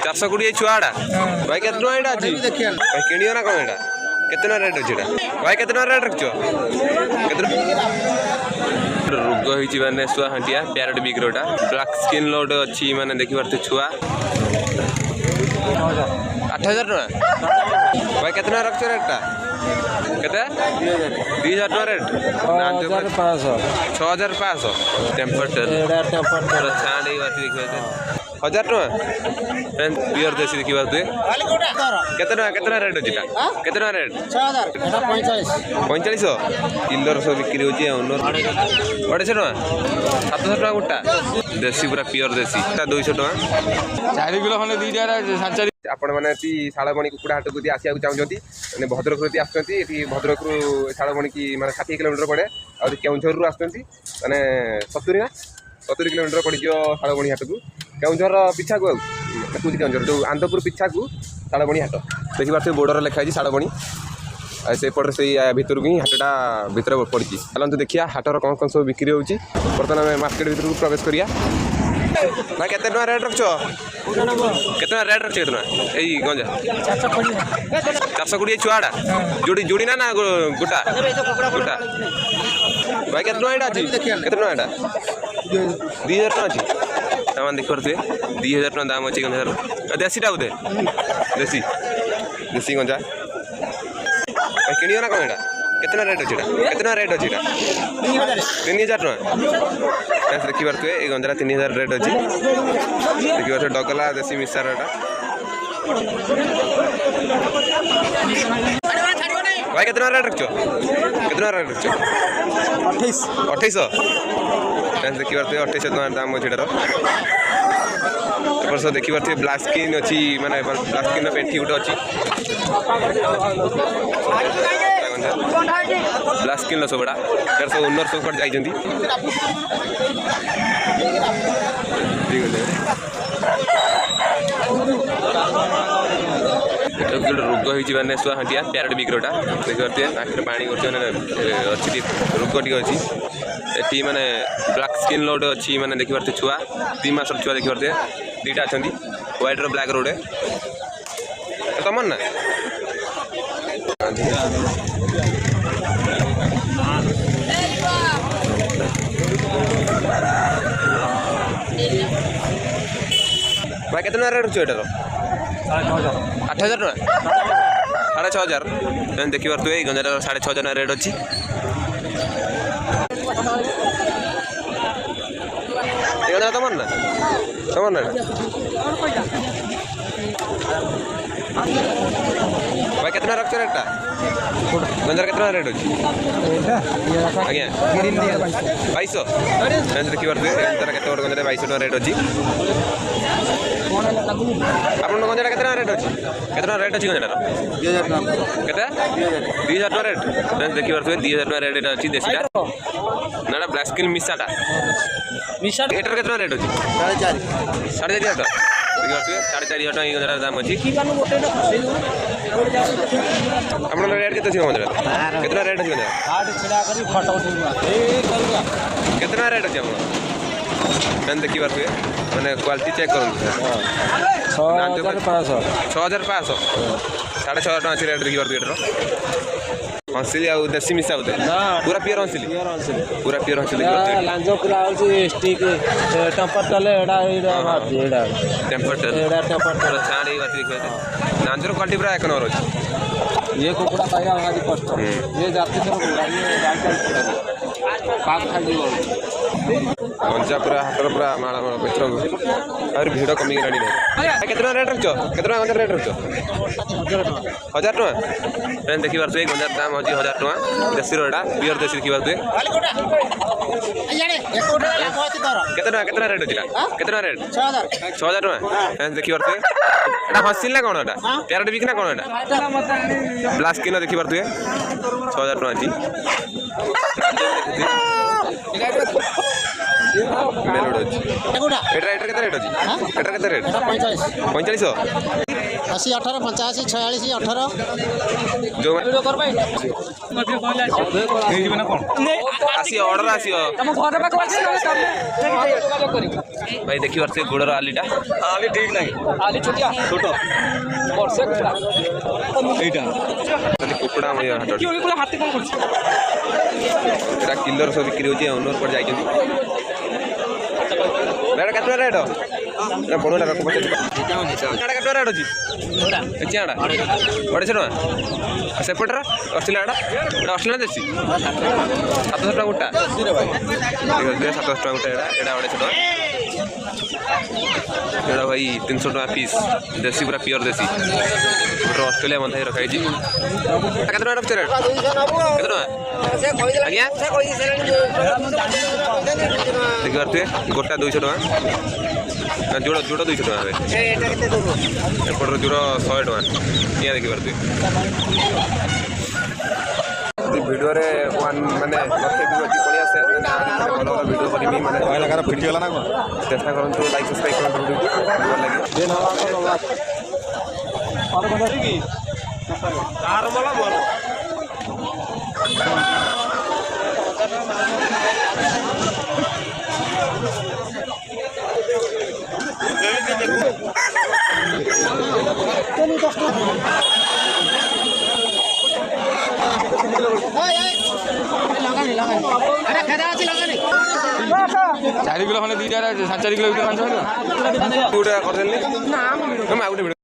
420 छुआड़ा भाई केतना एटा अछि भाई किनियो ना कोन एटा केतना रेट अछि एटा भाई केतना रेट रखछो केतना रुगो हिची माने सुआ हंटिया पैरेट बिग्रोटा ब्लैक स्किन लोड अछि माने देखि परते छुआ 8000 टका भाई केतना रखछो रेटटा केते 2000 टका रेट 6500 टेम्पर एडा टेम्पर छाडी बाती देखिबे 1000 टका प्योर देसी देखिबा तू केतना रेट अछि केतना रेट 6000 एटा 4500 किलो सब बिक्री होची ओनर 250 टका 700 टका गोटा देसी पूरा प्योर देसी 200 टका 4 किलो खने दी जारा सांचारी आपण माने ती शाळबणी कुकुडा हाट को आसिया चाहउछंती माने भद्रक रु आछंती एठी भद्रक रु शाळबणी की माने 60 किलोमीटर पड़े आ केउंझर रु आछंती माने 70 ना 70 किलोमीटर पड़ी जो शाळबणी हाट को केउंझर पिछा को कुछ केउंझर जो आंधपुर पिछा को शाळबणी हाट देखि बार बॉर्डर लिखा है शाळबणी से पड़े से भितर की हाटटा भितर पड़ी चलते देखिया हाटर कौन कौन सब बिक्री होची बर्तमान मार्केट भितर को प्रवेश करिया भाई केते टका रेट रखछो केतना रेट रखछो केतना एई गंजा 420 छुआड़ा जोड़ी ना ना गोटा भाई केतना एटा अछि केतना एटा 2000 टका अछि सामान देख परते 2000 टका दाम अछि गंजा देसीटा बोधे देसी गंजा भाई किनियो ना कोन एटा केतना रेट अछि केतना रेट अछि 3000 टका देखि परते ए गंजरा 3000 रेट अछि देखि परते डगला देसी मिसार एटा भाई केतना रेट रखछो 2800 देखि परते 2800 टका दाम अछि एटार पर देखि परते ब्लैक स्किन अछि माने ब्लैक स्किन पेंटी गुट अछि ब्लैक स्किन लो सबड़ा यार सब ओनर सब कट जाइजंती रोग होइछि माने सुआ हंटिया पैरेट बिग्रोटा देखि परते आखिर पानी करछ माने अछि रोग टिक अछि एटी माने ब्लैक स्किन लोड अछि माने देखि परते छुआ 3 मास छुआ देखि परते दीटा अछंती व्हाइट रो ब्लैक रोड तमन ना भाई केतना रेट छ एटारो 8000 टका 6500 देखि परते ए गंजार 6500 रेट अछि ए गंजार तमन ना भाई केतना रखछ रेटटा गंजार केतना रेट अछि आज्ञा 2200 देखि परते गंजार केते बड़ गंजार 2200 टका रेट अछि आपन गंजार केतना रेट अछि गंजार 2000 टका केते 2000 टका रेट देखि परते 2000 टका रेट अछि देसीटा नाडा ब्लैक स्किन मिसाटा एटर केतना रेट अछि 4500 टका देखि परते 4500 टका गंजार दाम अछि आपन रेट केते अछि गंजार केतना रेट अछि गंजार हाट छिड़ा करी फोटो उठेबा केतना रेट अछि आपन मैंने देखी बार मैंने क्वालिटी चेक करूँ 6500 6500 टका रेट देखी बार हंसिली आउ देसी मिसा होते पूरा प्योर हंसिली पूरा प्योर हंसिली लांजो पूरा होची स्टिक टेम्पर तले एडा एडा टेम्पर तले छाड़ी बाती देखते लांजर क्वालिटी पूरा 1 नंबर अछि ये कुकुड़ा पाया भारी कष्ट ये जाति से कुकुड़ा ये डाल पाक खाली गंजा पूरा हाटर पूरा माड़ा माड़ा पेट्रो और भीड़ कमी गलानी केतना रेट रखछो केतना गंजा रेट रखछो 1000 टका मैंने देखि बार गंजार दाम अछि 1000 टका देसी रोडा प्योर देसी देखि बार केतना रेट अछि केतना रेट 6000 टका मैंने देखि बार एटा हसिल ना कोन एटा पैरेट बिक ना कोन एटा ब्लैक स्किन देखि बार 6000 टका अछि ମେଲୋଡ଼ ଅଛି ଏଟା କେତେ ରେଟ୍ ଅଛି ଏଟା କେତେ ରେଟ୍ 45 80 18 85 46 18 ଯେଉଁମାନେ ଆସିବ ଅର୍ଡ଼ର ଆସିବ ଭାଇ ଦେଖିପାରୁଥିବେ ଗୋଡ଼ର ଆଲିଟା আলি ঠিক নাই আলি ছোটিয়া ছোট বর্ষে কুকুড়া এইটা କୁକୁଡ଼ା ଆମ ହାଟ ଏଟା କିଲର ସବୁ ବିକ୍ରି ହେଉଛି ଓନର ପରେ ଯାଇଛନ୍ତି ଏଟା କେତେ ରେଟ୍ ଏଟା ବଡ଼ଟା ରଖ କେତେ ରେଟ୍ ଅଛି ଚିଆଁଟା 250 ଟଙ୍କା ଆଉ ସେପଟର ଅଷ୍ଟ୍ରେଲିଆଟା ଏଟା ଅଷ୍ଟ୍ରେଲିଆ ଦେଶୀ 700 ଟଙ୍କା ଗୋଟା 700 ଟଙ୍କା ଗୋଟା ଏଟା 250 ଟଙ୍କା ଏଟା ଭାଇ 300 ଟଙ୍କା ପିସ୍ ଦେଶୀ ପୁରା ପିଓର ଦେଶୀ ଗୋଟେ ଅଷ୍ଟ୍ରେଲିଆ ବନ୍ଧା ହେଇ ରଖାହେଇଛି କେତେ ଟଙ୍କା ରଖୁଛ ରେଟ୍ କେତେ ଟଙ୍କା ଆଜ୍ଞା ଦେଖିପାରୁଥିବେ ଗୋଟା 200 ଟଙ୍କା ନା ଯୋଡ଼ 200 ଟଙ୍କା ଭାଇ ଏପଟର ଯୋଡ଼ 100 ଟଙ୍କା ଇଏ ଦେଖିପାରୁଥିବେ ଭିଡ଼ିଓରେ ମାନେ ଲକ୍ଷ ଭିଡ଼ିଓ ଅଛି ପଳେଇ ଆସେ ଭଲ ଭଲ ଭିଡ଼ିଓ କରିବି ମାନେ ଫିଟିଗଲା ନା କ'ଣ ଚେଷ୍ଟା କରନ୍ତୁ ଲାଇକ୍ ସବସ୍କ୍ରାଇବ୍ କରନ୍ତୁ ଭିଡ଼ିଓକୁ ଭଲ ଚାରି କିଲୋ ଖଣ୍ଡେ ଦୁଇଟା 4.5 କିଲୋ ଭିତରେ 5 କୋଉଟା କରିଦେଲି ନା ଆଉ ଗୋଟେ